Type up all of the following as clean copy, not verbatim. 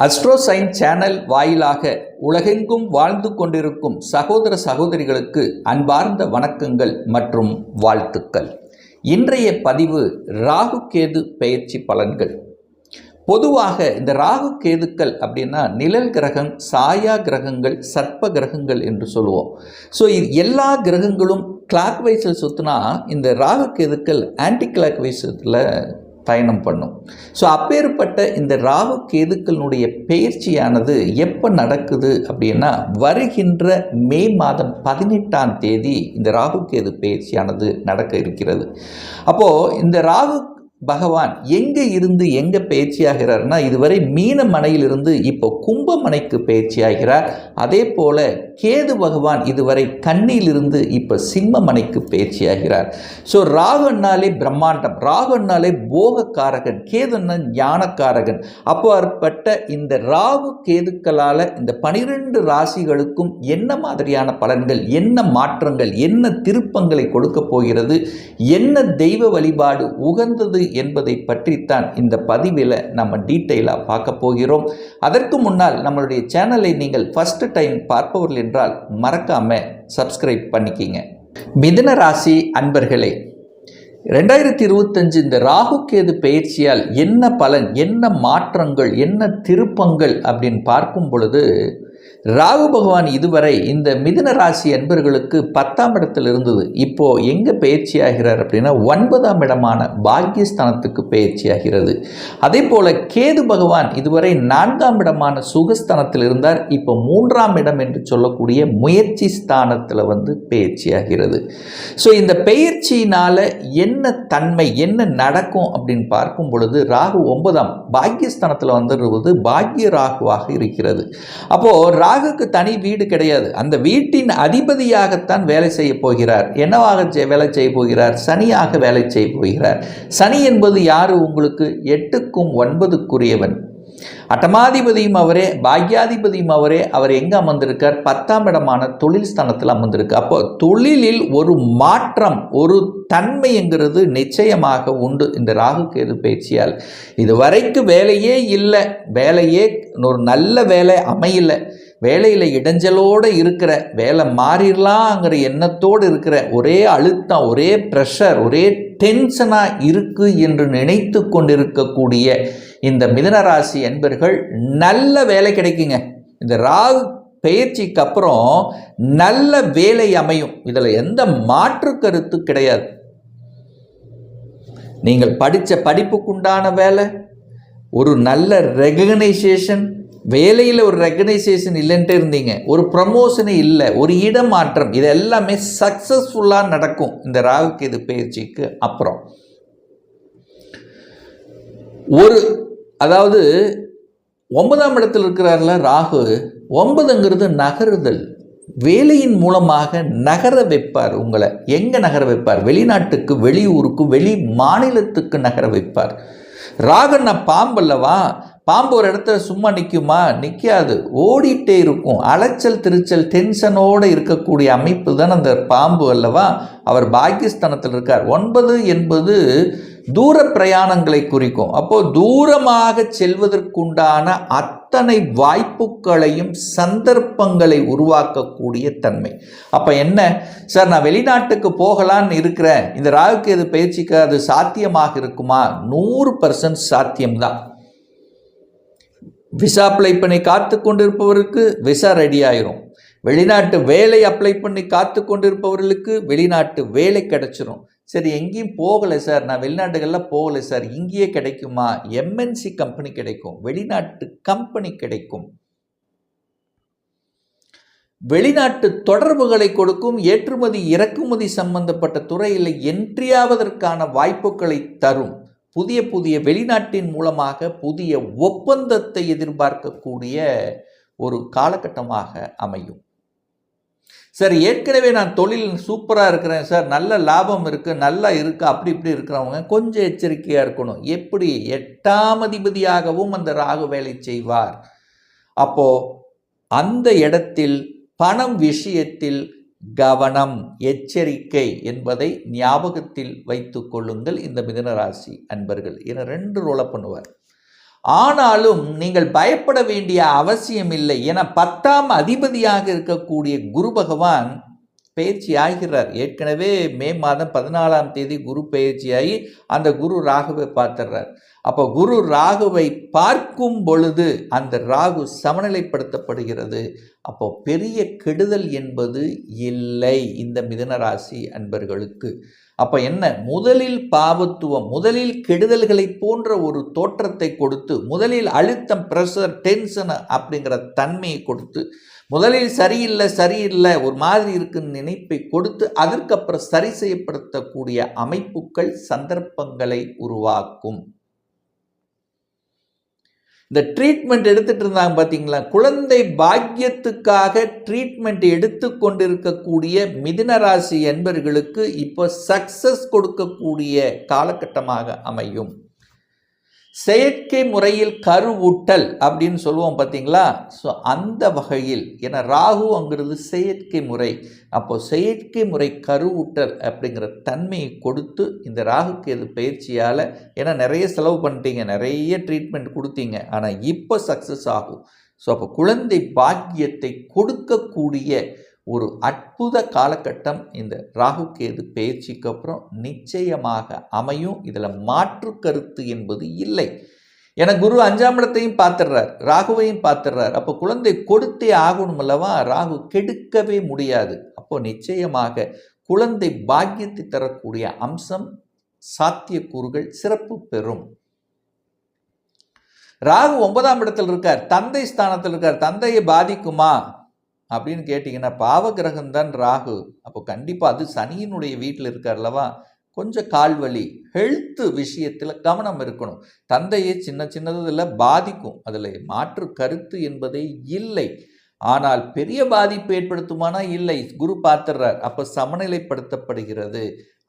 Astro science channel வாயிலாக உலகெங்கும் வாழ்ந்து கொண்டிருக்கும் சகோதர சகோதரிகளுக்கு அன்பார்ந்த வணக்கங்கள் மற்றும் வாழ்த்துக்கள். இன்றைய பதிவு ராகு கேது பெயர்ச்சி பலன்கள். பொதுவாக இந்த ராகு கேதுக்கள் அப்படின்னா நிழல் கிரகம், சாயா கிரகங்கள், சர்ப்ப கிரகங்கள் என்று சொல்லுவோம். ஸோ இது எல்லா கிரகங்களும் கிளாக் வைஸில் சுற்றினா இந்த ராகு கேதுக்கள் ஆன்டி கிளாக் வைஸில் பயணம் பண்ணும். ஸோ அப்பேற்பட்ட இந்த ராகு கேதுக்களுடைய பெயர்ச்சியானது எப்போ நடக்குது அப்படின்னா வருகின்ற மே மாதம் 18ஆம் தேதி இந்த ராகு கேது பெயர்ச்சியானது நடக்க இருக்கிறது. அப்போது இந்த ராகு பகவான் எங்கே இருந்து எங்கே பயிற்சி ஆகிறார்னா இதுவரை மீன மனையிலிருந்து இப்போ கும்பமனைக்கு பயிற்சி ஆகிறார். அதே போல கேது பகவான் இதுவரை கன்னியிலிருந்து இப்போ சிம்ம மனைக்கு பயிற்சி ஆகிறார். ஸோ ராகுனாலே பிரம்மாண்டம், ராகுனாலே போகக்காரகன், கேதுன்னா ஞானக்காரகன். அப்பாற்பட்ட இந்த ராகு கேதுக்களால் இந்த 12 ராசிகளுக்கும் என்ன மாதிரியான பலன்கள், என்ன மாற்றங்கள், என்ன திருப்பங்களை கொடுக்க போகிறது, என்ன தெய்வ வழிபாடு உகந்தது என்பதை பற்றித்தான் இந்த பதிவில் நம்ம டீட்டெயிலாக பார்க்க போகிறோம். அதற்கு முன்னால் நம்மளுடைய சேனலை நீங்கள் ஃபர்ஸ்ட் டைம் பார்ப்பவர்கள் என்றால் மறக்காம சப்ஸ்கிரைப் பண்ணிக்கிங்க. மிதுன ராசி அன்பர்களே, 2025 இந்த ராகு கேது பெயர்ச்சியால் என்ன பலன், என்ன மாற்றங்கள், என்ன திருப்பங்கள் அப்படின்னு பார்க்கும் பொழுது ராகு பகவான் இதுவரை இந்த மிதுன ராசி அன்பர்களுக்கு 10ஆம் இடத்தில் இருந்தது. இப்போது எங்கே பயிற்சி ஆகிறார் அப்படின்னா 9ஆம் இடமான பாக்கியஸ்தானத்துக்கு பயிற்சி ஆகிறது. அதே போல் கேது பகவான் இதுவரை 4ஆம் இடமான சுகஸ்தானத்தில் இருந்தார். இப்போ 3ஆம் இடம் என்று சொல்லக்கூடிய முயற்சி ஸ்தானத்தில் பயிற்சி ஆகிறது. ஸோ இந்த பயிற்சியினால் என்ன தன்மை, என்ன நடக்கும் அப்படின்னு பார்க்கும் பொழுது ராகு 9ஆம் பாக்கியஸ்தானத்தில் வந்துடுவது பாக்கிய ராகுவாக இருக்கிறது. அப்போது ராகுக்கு தனி வீடு கிடையாது. அந்த வீட்டின் அதிபதியாகத்தான் வேலை செய்ய போகிறார். என்னவாக வேலை செய்ய போகிறார்? சனியாக வேலை செய்ய போகிறார். சனி என்பது யாரு? உங்களுக்கு 8க்கும் 9க்குரியவன். அட்டமாதிபதியும் அவரே, பாக்யாதிபதியும் அவரே. அவர் எங்கே அமர்ந்திருக்கார்? 10ஆம் இடமான தொழில் ஸ்தானத்தில் அமர்ந்திருக்கு. அப்போ தொழிலில் ஒரு மாற்றம், ஒரு தன்மைங்கிறது நிச்சயமாக உண்டு இந்த ராகு கேது பயிற்சியால். இதுவரைக்கும் வேலையே இல்லை, வேலையே ஒரு நல்ல வேலை அமையல, வேலையில் இடைஞ்சலோடு இருக்கிற, வேலை மாறிடலாங்கிற எண்ணத்தோடு இருக்கிற, ஒரே அழுத்தம், ஒரே ப்ரெஷர், ஒரே டென்ஷனாக இருக்குது என்று நினைத்து கொண்டிருக்கக்கூடிய இந்த மிதுனராசி என்பர்கள் நல்ல வேலை கிடைக்குங்க. இந்த ராகு பெயர்ச்சிக்கு அப்புறம் நல்ல வேலை அமையும். இதில் எந்த மாற்று கருத்து கிடையாது. நீங்கள் படித்த படிப்புக்குண்டான வேலை, ஒரு நல்ல ரெகக்னைசேஷன், வேலையில் ஒரு ரெகக்னைசேஷன் இல்லைன்ட்டு இருந்தீங்க, ஒரு ப்ரமோஷனே இல்லை, ஒரு இடமாற்றம், இது எல்லாமே சக்ஸஸ்ஃபுல்லாக நடக்கும் இந்த ராகு கேது பயிற்சிக்கு அப்புறம். அதாவது 9ஆம் இடத்தில் இருக்கிறார்ல ராகு, 9ங்கிறது நகருதல். வேலையின் மூலமாக நகர வைப்பார். உங்களை எங்கே நகர வைப்பார்? வெளிநாட்டுக்கு, வெளியூருக்கு, வெளி மாநிலத்துக்கு நகர வைப்பார். ராகுன்னா பாம்பு அல்லவா? பாம்பு ஒரு இடத்துல சும்மா நிற்குமா? நிற்காது, ஓடிட்டே இருக்கும். அலைச்சல் திருச்சல் டென்ஷனோடு இருக்கக்கூடிய அமைப்பு தான் அந்த பாம்பு அல்லவா? அவர் பாக்கியஸ்தானத்தில் இருக்கார். 9 என்பது தூர பிரயாணங்களை குறிக்கும். அப்போது தூரமாக செல்வதற்குண்டான அத்தனை வாய்ப்புகளையும் சந்தர்ப்பங்களை உருவாக்கக்கூடிய தன்மை. அப்போ என்ன சார், நான் வெளிநாட்டுக்கு போகலான்னு இருக்கிறேன், இந்த ராகு கேது பயிற்சிக்கு அது சாத்தியமாக இருக்குமா? 100% சாத்தியம்தான். விசா அப்ளை பண்ணி காத்து கொண்டிருப்பவருக்கு விசா ரெடி ஆயிரும். வெளிநாட்டு வேலை அப்ளை பண்ணி காத்து கொண்டிருப்பவர்களுக்கு வெளிநாட்டு வேலை கிடைச்சிரும். சரி, எங்கேயும் போகலை சார், நான் வெளிநாட்டுகளில் போகலை சார், இங்கேயே கிடைக்குமா? எம்என்சி கம்பெனி கிடைக்கும், வெளிநாட்டு கம்பெனி கிடைக்கும், வெளிநாட்டு தொடர்புகளை கொடுக்கும், ஏற்றுமதி இறக்குமதி சம்பந்தப்பட்ட துறையில் என்ட்ரியாவதற்கான வாய்ப்புகளை தரும். புதிய புதிய வெளிநாட்டின் மூலமாக புதிய ஒப்பந்தத்தை எதிர்பார்க்கக்கூடிய ஒரு காலகட்டமாக அமையும். சார், ஏற்கனவே நான் தொழில் சூப்பராக இருக்கிறேன் சார், நல்ல லாபம் இருக்குது, நல்லா இருக்குது, அப்படி இப்படி இருக்கிறவங்க கொஞ்சம் எச்சரிக்கையாக இருக்கணும். எப்படி? 8ஆம் அதிபதியாகவும் அந்த ராகு வேலை செய்வார். அப்போது அந்த இடத்தில் பணம் விஷயத்தில் கவனம், எச்சரிக்கை என்பதை ஞாபகத்தில் வைத்து கொள்ளுங்கள். இந்த மிதுன ராசி அன்பர்கள் 2 ரோலை பண்ணுவார். ஆனாலும் நீங்கள் பயப்பட வேண்டிய அவசியம் இல்லை. என 10ஆம் அதிபதியாக இருக்கக்கூடிய குரு பகவான் பயிற்சி ஆகிறார். ஏற்கனவே மே மாதம் 14ஆம் தேதி குரு பயிற்சியாகி அந்த குரு ராகுவை பார்த்துடுறார். அப்போ குரு ராகுவை பார்க்கும் பொழுது அந்த ராகு சமநிலைப்படுத்தப்படுகிறது. அப்போ பெரிய கெடுதல் என்பது இல்லை இந்த மிதுன ராசி அன்பர்களுக்கு. அப்போ என்ன, முதலில் பாவத்துவம், முதலில் கெடுதல்களை போன்ற ஒரு தோற்றத்தை கொடுத்து, முதலில் அழுத்தம், ப்ரெஷர், டென்ஷன் அப்படிங்கிற தன்மையை கொடுத்து, முதலில் சரியில்லை ஒரு மாதிரி இருக்குன்னு நினைப்பை கொடுத்து, அதற்கப்புறம் சரி செய்யப்படுத்தக்கூடிய அமைப்புகள் சந்தர்ப்பங்களை உருவாக்கும். இந்த ட்ரீட்மெண்ட் எடுத்துட்டு இருந்தாங்க பார்த்தீங்களா, குழந்தை பாக்கியத்துக்காக ட்ரீட்மெண்ட் எடுத்து கொண்டிருக்கக்கூடிய மிதுன ராசி என்பர்களுக்கு இப்போ சக்சஸ் கொடுக்கக்கூடிய காலகட்டமாக அமையும். செயற்கை முறையில் கருவூட்டல் அப்படின்னு சொல்லுவோம் பார்த்தீங்களா, ஸோ அந்த வகையில் ஏன்னா ராகுங்கிறது செயற்கை முறை. அப்போ செயற்கை முறை கருவூட்டல் அப்படிங்கிற தன்மையை கொடுத்து இந்த ராகுகேது பயிற்சியால், ஏன்னா நிறைய செலவு பண்ணிட்டீங்க, நிறைய ட்ரீட்மெண்ட் கொடுத்தீங்க, ஆனால் இப்போ சக்ஸஸ் ஆகும். ஸோ அப்போ குழந்தை பாக்கியத்தை கொடுக்கக்கூடிய ஒரு அற்புத காலகட்டம் இந்த ராகுகேது பயிற்சிக்கு அப்புறம் நிச்சயமாக அமையும். இதில் மாற்று கருத்து என்பது இல்லை. என குரு 5ஆம் இடத்தையும் பார்த்துடுறார், ராகுவையும் பார்த்துடுறார். அப்போ குழந்தை கொடுத்தே ஆகணும் அல்லவா, ராகு கெடுக்கவே முடியாது. அப்போ நிச்சயமாக குழந்தை பாக்கியத்தை தரக்கூடிய அம்சம், சாத்தியக்கூறுகள் சிறப்பு பெறும். ராகு 9ஆம் இடத்தில் இருக்கார், தந்தை ஸ்தானத்தில் இருக்கார். தந்தையை பாதிக்குமா அப்படின்னு கேட்டிங்கன்னா, பாவகிரகம்தான் ராகு. அப்போ கண்டிப்பாக அது சனியினுடைய வீட்டில் இருக்கார் அல்லவா, கொஞ்சம் கால்வலி, ஹெல்த் விஷயத்தில் கவனம் இருக்கணும். தந்தையை சின்னதில் பாதிக்கும், அதில் மாற்று கருத்து என்பதே இல்லை. ஆனால் பெரிய பாதிப்பு ஏற்படுத்துமானா இல்லை, குரு பார்த்துடுறார். அப்போ சமநிலைப்படுத்தப்படுகிறது.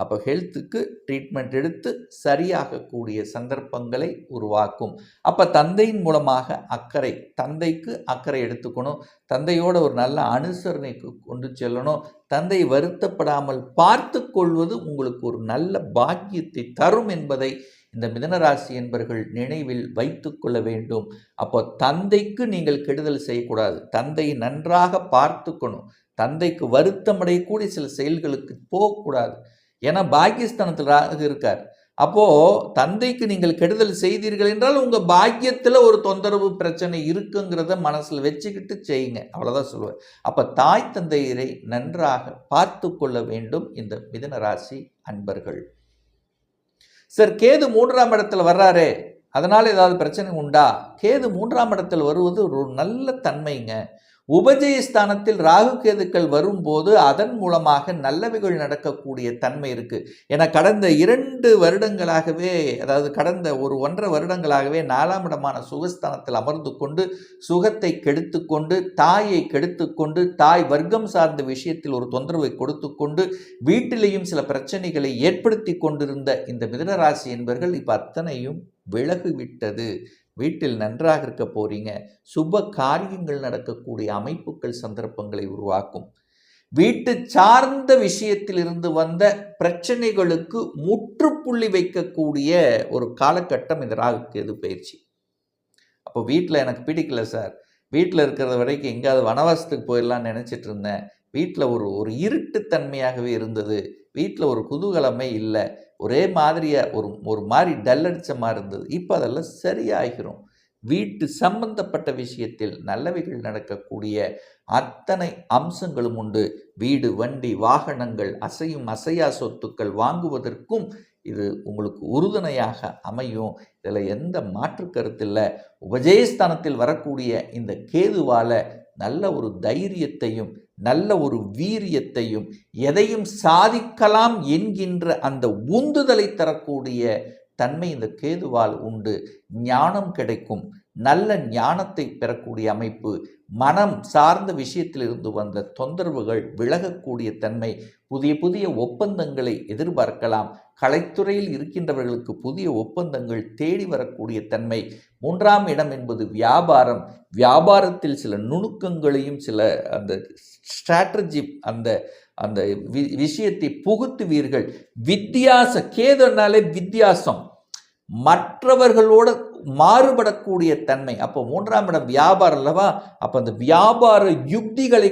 அப்போ ஹெல்த்துக்கு ட்ரீட்மெண்ட் எடுத்து சரியாகக்கூடிய சந்தர்ப்பங்களை உருவாக்கும். அப்போ தந்தையின் மூலமாக அக்கறை, தந்தைக்கு அக்கறை எடுத்துக்கணும், தந்தையோட ஒரு நல்ல அனுசரணைக்கு கொண்டு செல்லணும். தந்தை வருத்தப்படாமல் பார்த்து கொள்வது உங்களுக்கு ஒரு நல்ல பாக்கியத்தை தரும் என்பதை இந்த மிதுனராசி என்பர்கள் நினைவில் வைத்து கொள்ள வேண்டும். அப்போ தந்தைக்கு நீங்கள் கெடுதல் செய்யக்கூடாது, தந்தையை நன்றாக பார்த்துக்கணும். தந்தைக்கு வருத்தமடையக்கூடிய சில செயல்களுக்கு போகக்கூடாது. ஏன்னா பாக்கியஸ்தானத்தில் ராகு இருக்கார். அப்போது தந்தைக்கு நீங்கள் கெடுதல் செய்தீர்கள் என்றால் உங்கள் பாக்கியத்தில் ஒரு தொந்தரவு பிரச்சனை இருக்குங்கிறத மனசில் வச்சுக்கிட்டு செய்யுங்க, அவ்வளோதான் சொல்லுவேன். அப்போ தாய் தந்தையரை நன்றாக பார்த்து கொள்ள வேண்டும் இந்த மிதுன ராசி அன்பர்கள். சார், கேது 3ஆம் இடத்துல வர்றாரே, அதனால் ஏதாவது பிரச்சனை உண்டா? கேது 3ஆம் இடத்தில் வருவது ஒரு நல்ல தன்மைங்க. உபஜயஸ்தானத்தில் ராகு கேதுக்கள் வரும்போது அதன் மூலமாக நல்லவைகள் நடக்கக்கூடிய தன்மை இருக்குது. ஏன்னா கடந்த 2 வருடங்களாகவே, அதாவது கடந்த 1.5 வருடங்களாகவே 4ஆம் இடமான சுகஸ்தானத்தில் அமர்ந்து கொண்டு சுகத்தை கெடுத்து கொண்டு, தாயை கெடுத்து கொண்டு, தாய் வர்க்கம் சார்ந்த விஷயத்தில் ஒரு தொந்தரவை கொடுத்து கொண்டு, வீட்டிலேயும் சில பிரச்சனைகளை ஏற்படுத்தி கொண்டிருந்த இந்த மிதுனராசி என்பவர்கள் இப்போ அத்தனையும் விலகிவிட்டது. வீட்டில் நன்றாக இருக்க போறீங்க. சுப காரியங்கள் நடக்கக்கூடிய அமைப்புகள் சந்தர்ப்பங்களை உருவாக்கும். வீட்டு சார்ந்த விஷயத்தில் இருந்து வந்த பிரச்சனைகளுக்கு முற்றுப்புள்ளி வைக்கக்கூடிய ஒரு காலகட்டம் இந்த ராகு கேது பயிற்சி. அப்போ வீட்டில் எனக்கு பிடிக்கல சார், வீட்டில் இருக்கிறத வரைக்கும் எங்கேயாவது வனவாசத்துக்கு போயிடலான்னு நினச்சிட்டு இருந்தேன், வீட்டில் ஒரு இருட்டுத்தன்மையாகவே இருந்தது, வீட்டில் ஒரு குதூகலமே இல்லை, ஒரே மாதிரியாக ஒரு மாதிரி டல்லடிச்ச மாதிரி இருந்தது, இப்போ அதெல்லாம் சரியாகிரும். வீட்டு சம்பந்தப்பட்ட விஷயத்தில் நல்லவைகள் நடக்கக்கூடிய அத்தனை அம்சங்களும் உண்டு. வீடு, வண்டி, வாகனங்கள், அசையும் அசையா சொத்துக்கள் வாங்குவதற்கும் இது உங்களுக்கு உறுதுணையாக அமையும். இதில் எந்த மாற்று கருத்து இல்லை. உபஜயஸ்தானத்தில் வரக்கூடிய இந்த கேதுவால் நல்ல ஒரு தைரியத்தையும் நல்ல ஒரு வீரியத்தையும் எதையும் சாதிக்கலாம் என்கின்ற அந்த உந்துதலை தரக்கூடிய தன்மை இந்த கேதுவால் உண்டு. ஞானம் கிடைக்கும், நல்ல ஞானத்தை பெறக்கூடிய அமைப்பு, மனம் சார்ந்த விஷயத்தில் இருந்து வந்த தொந்தரவுகள் விலகக்கூடிய தன்மை, புதிய ஒப்பந்தங்களை எதிர்பார்க்கலாம். கலைத்துறையில் இருக்கின்றவர்களுக்கு புதிய ஒப்பந்தங்கள் தேடி வரக்கூடிய தன்மை. 3ஆம் இடம் என்பது வியாபாரம், வியாபாரத்தில் சில நுணுக்கங்களையும் சில அந்த ஸ்ட்ராட்டஜி அந்த விஷயத்தை புகுத்துவீர்கள். கேதுனாலே வித்தியாசம், மற்றவர்களோட மாறுபடக்கூடிய தன்மை. அப்போ 3ஆம் இடம் வியாபாரம் அல்லவா? அப்போ அந்த வியாபார யுக்திகளை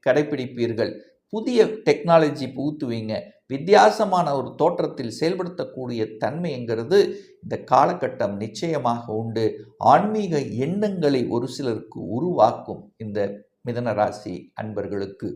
கடைப்பிடிப்பீர்கள். புதிய டெக்னாலஜி புகுத்துவீங்க. வித்தியாசமான ஒரு தோற்றத்தில் செயல்படுத்தக்கூடிய தன்மைங்கிறது இந்த காலகட்டம் நிச்சயமாக உண்டு. ஆன்மீக எண்ணங்களை ஒரு சிலருக்கு உருவாக்கும் இந்த மிதுன ராசி அன்பர்களுக்கு.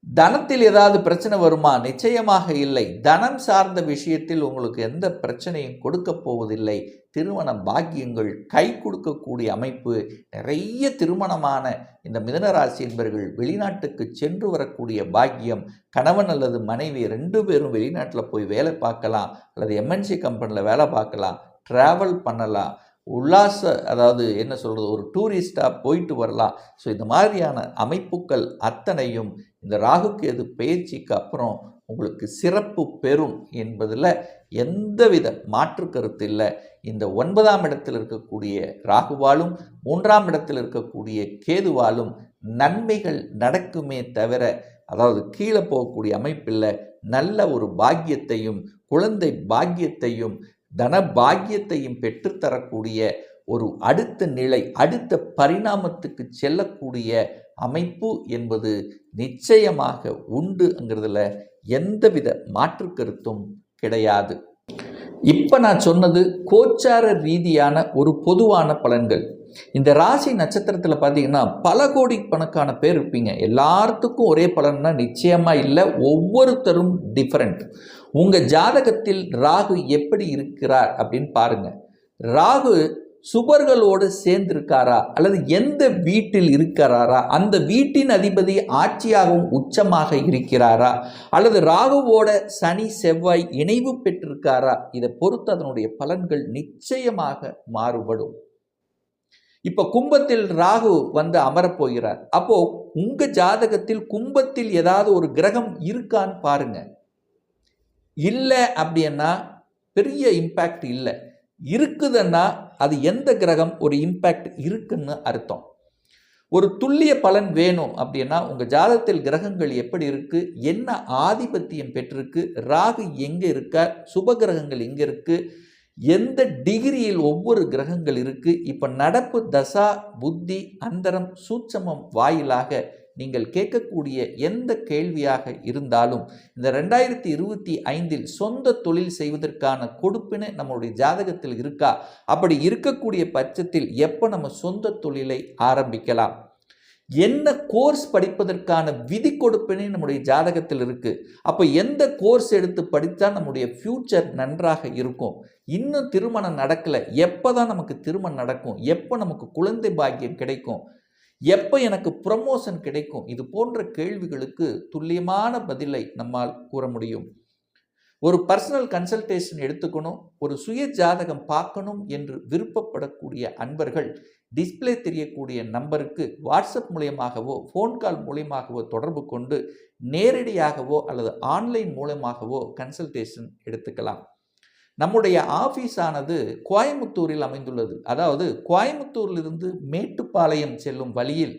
தனத்தில் ஏதாவது பிரச்சனை வருமா? நிச்சயமாக இல்லை. தனம் சார்ந்த விஷயத்தில் உங்களுக்கு எந்த பிரச்சனையும் கொடுக்க போவதில்லை. திருமண பாக்கியங்கள் கை கொடுக்கக்கூடிய அமைப்பு. நிறைய திருமணமான இந்த மிதுனராசி என்பவர்கள் வெளிநாட்டுக்கு சென்று வரக்கூடிய பாக்கியம். கணவன் அல்லது மனைவி 2 பேரும் வெளிநாட்டில் போய் வேலை பார்க்கலாம், அல்லது எம்என்சி கம்பெனியில் வேலை பார்க்கலாம், ட்ராவல் பண்ணலாம், அதாவது என்ன சொல்கிறது, ஒரு டூரிஸ்டாக போயிட்டு வரலாம். ஸோ இந்த மாதிரியான அமைப்புகள் அத்தனையும் இந்த ராகுகேது பயிற்சிக்கு அப்புறம் உங்களுக்கு சிறப்பு பெறும் என்பதில் எந்தவித மாற்று கருத்து இல்லை. இந்த 9ஆம் இடத்தில் இருக்கக்கூடிய ராகுவாலும் 3ஆம் இடத்தில் இருக்கக்கூடிய கேதுவாலும் நன்மைகள் நடக்குமே தவிர, அதாவது கீழே போகக்கூடிய அமைப்பில்லை. நல்ல ஒரு பாக்கியத்தையும் குழந்தை பாக்கியத்தையும் தன பாக்கியத்தையும் பெற்றுத்தரக்கூடிய ஒரு அடுத்த நிலை, அடுத்த பரிணாமத்துக்கு செல்லக்கூடிய அமைப்பு என்பது நிச்சயமாக உண்டுங்கிறதுல எந்தவித மாற்று கருத்தும் கிடையாது. இப்போ நான் சொன்னது கோச்சார ரீதியான ஒரு பொதுவான பலன்கள். இந்த ராசி நட்சத்திரத்தில் பார்த்தீங்கன்னா பல கோடி கணக்கான பேர் இருப்பீங்க. எல்லாத்துக்கும் ஒரே பலன்னா நிச்சயமாக இல்லை. ஒவ்வொருத்தரும் டிஃப்ரெண்ட். உங்கள் ஜாதகத்தில் ராகு எப்படி இருக்கிறார் அப்படின்னு பாருங்கள். ராகு சுபர்களோடு சேர்ந்திருக்காரா அல்லது எந்த வீட்டில் இருக்கிறாரா, அந்த வீட்டின் அதிபதி ஆட்சியாகவும் உச்சமாக இருக்கிறாரா, அல்லது ராகுவோட சனி செவ்வாய் இணைவு பெற்றிருக்காரா, இதை பொறுத்து அதனுடைய பலன்கள் நிச்சயமாக மாறுபடும். இப்போ கும்பத்தில் ராகு வந்து அமரப்போகிறார். அப்போ உங்க ஜாதகத்தில் கும்பத்தில் ஏதாவது ஒரு கிரகம் இருக்கான்னு பாருங்க. இல்லை அப்படின்னா பெரிய இம்பேக்ட் இல்லை. இருக்குதுன்னா அது எந்த கிரகம் ஒரு இம்பேக்ட் இருக்குன்னு அர்த்தம். ஒரு துல்லிய பலன் வேணும் அப்படின்னா உங்கள் ஜாதகத்தில் கிரகங்கள் எப்படி இருக்குது, என்ன ஆதிபத்தியம் பெற்றிருக்கு, ராகு எங்கே இருக்கார், சுப கிரகங்கள் எங்கே இருக்குது, எந்த டிகிரியில் ஒவ்வொரு கிரகங்கள் இருக்குது, இப்போ நடப்பு தசா புத்தி அந்தரம் சூட்சமம் வாயிலாக நீங்கள் கேட்கக்கூடிய எந்த கேள்வியாக இருந்தாலும் இந்த 2025 சொந்த தொழில் செய்வதற்கான கொடுப்பினை நம்மளுடைய ஜாதகத்தில் இருக்கா, அப்படி இருக்கக்கூடிய பட்சத்தில் எப்போ நம்ம சொந்த தொழிலை ஆரம்பிக்கலாம், என்ன கோர்ஸ் படிப்பதற்கான விதி கொடுப்பினை நம்முடைய ஜாதகத்தில் இருக்குது, அப்போ எந்த கோர்ஸ் எடுத்து படித்தா நம்முடைய ஃப்யூச்சர் நன்றாக இருக்கும், இன்னும் திருமணம் நடக்கலை, எப்போ தான் நமக்கு திருமணம் நடக்கும், எப்போ நமக்கு குழந்தை பாக்கியம் கிடைக்கும், எப்போ எனக்கு ப்ரமோஷன் கிடைக்கும், இது போன்ற கேள்விகளுக்கு துல்லியமான பதிலை நம்மால் கூற முடியும். ஒரு பர்சனல் கன்சல்டேஷன் எடுத்துக்கணும், ஒரு சுய ஜாதகம் பார்க்கணும் என்று விருப்பப்படக்கூடிய அன்பர்கள் டிஸ்பிளே தெரியக்கூடிய நம்பருக்கு வாட்ஸ்அப் மூலமாகவோ ஃபோன் கால் மூலமாகவோ தொடர்பு கொண்டு நேரடியாகவோ அல்லது ஆன்லைன் மூலமாகவோ கன்சல்டேஷன் எடுத்துக்கலாம். நம்முடைய ஆஃபீஸ் ஆனது கோயம்புத்தூரில் அமைந்துள்ளது. அதாவது கோயம்புத்தூரிலிருந்து மேட்டுப்பாளையம் செல்லும் வழியில்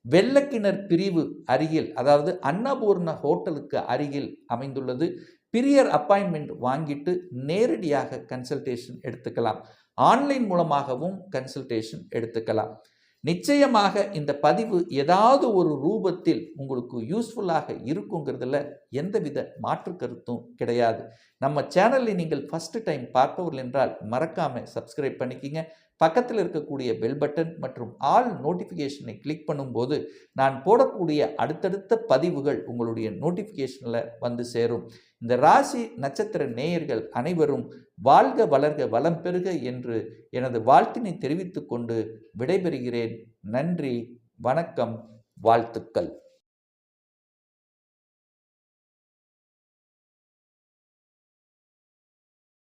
வெள்ளக்கிணர் பிரிவு அருகில், அதாவது அன்னபூர்ண ஹோட்டலுக்கு அருகில் அமைந்துள்ளது. பிரியர் அப்பாயின்மெண்ட் வாங்கிட்டு நேரடியாக கன்சல்டேஷன் எடுத்துக்கலாம். ஆன்லைன் மூலமாகவும் கன்சல்டேஷன் எடுத்துக்கலாம். நிச்சயமாக இந்த பதிவு ஏதாவது ஒரு ரூபத்தில் உங்களுக்கு யூஸ்ஃபுல்லாக இருக்குங்கிறதுல எந்தவித மாற்று கருத்தும் கிடையாது. நம்ம சேனலில் நீங்கள் ஃபஸ்ட்டு டைம் பார்ப்பவர்கள் என்றால் மறக்காமல் சப்ஸ்கிரைப் பண்ணிக்கிங்க. பக்கத்தில் இருக்கக்கூடிய பெல் பட்டன் மற்றும் ஆல் நோட்டிஃபிகேஷனை கிளிக் பண்ணும்போது நான் போடக்கூடிய அடுத்தடுத்த பதிவுகள் உங்களுடைய நோட்டிஃபிகேஷனில் வந்து சேரும். இந்த ராசி நட்சத்திர நேயர்கள் அனைவரும் வாழ்க வளர்க வளம் பெறுக என்று எனது வாழ்த்தினை தெரிவித்துக் கொண்டு விடைபெறுகிறேன். நன்றி, வணக்கம், வாழ்த்துக்கள்.